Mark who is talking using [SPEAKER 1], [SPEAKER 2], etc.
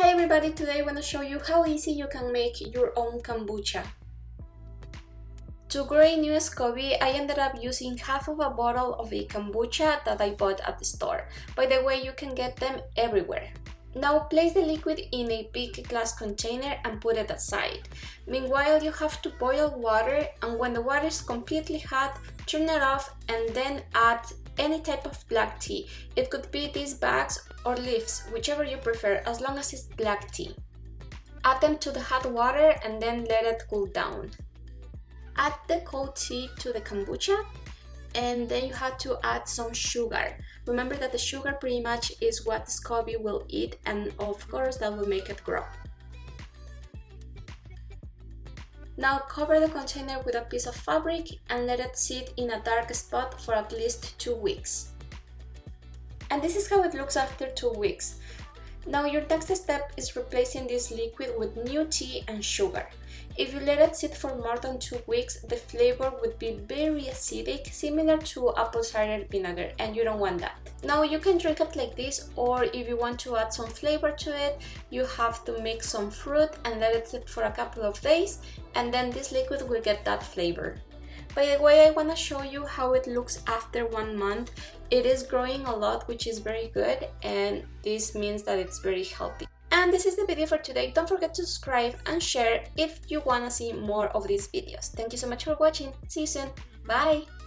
[SPEAKER 1] Hi everybody, today I want to show you how easy you can make your own kombucha. To grow a new Scoby, I ended up using half of a bottle of a kombucha that I bought at the store. By the way, you can get them everywhere. Now place the liquid in a big glass container and put it aside. Meanwhile, you have to boil water, and when the water is completely hot, turn it off and then add any type of black tea. It could be these bags or leaves, whichever you prefer, as long as it's black tea. Add them to the hot water and then let it cool down. Add the cold tea to the kombucha, and then you have to add some sugar. Remember that the sugar pretty much is what the Scoby will eat, and of course that will make it grow. Now cover the container with a piece of fabric and let it sit in a dark spot for at least 2 weeks. And this is how it looks after 2 weeks. Now your next step is replacing this liquid with new tea and sugar. If you let it sit for more than 2 weeks, the flavor would be very acidic, similar to apple cider vinegar, and you don't want that. Now you can drink it like this, or if you want to add some flavor to it, you have to mix some fruit and let it sit for a couple of days, and then this liquid will get that flavor. By the way, I want to show you how it looks after 1 month. It is growing a lot, which is very good, and this means that it's very healthy. And this is the video for today. Don't forget to subscribe and share if you want to see more of these videos. Thank you so much for watching. See you soon. Bye!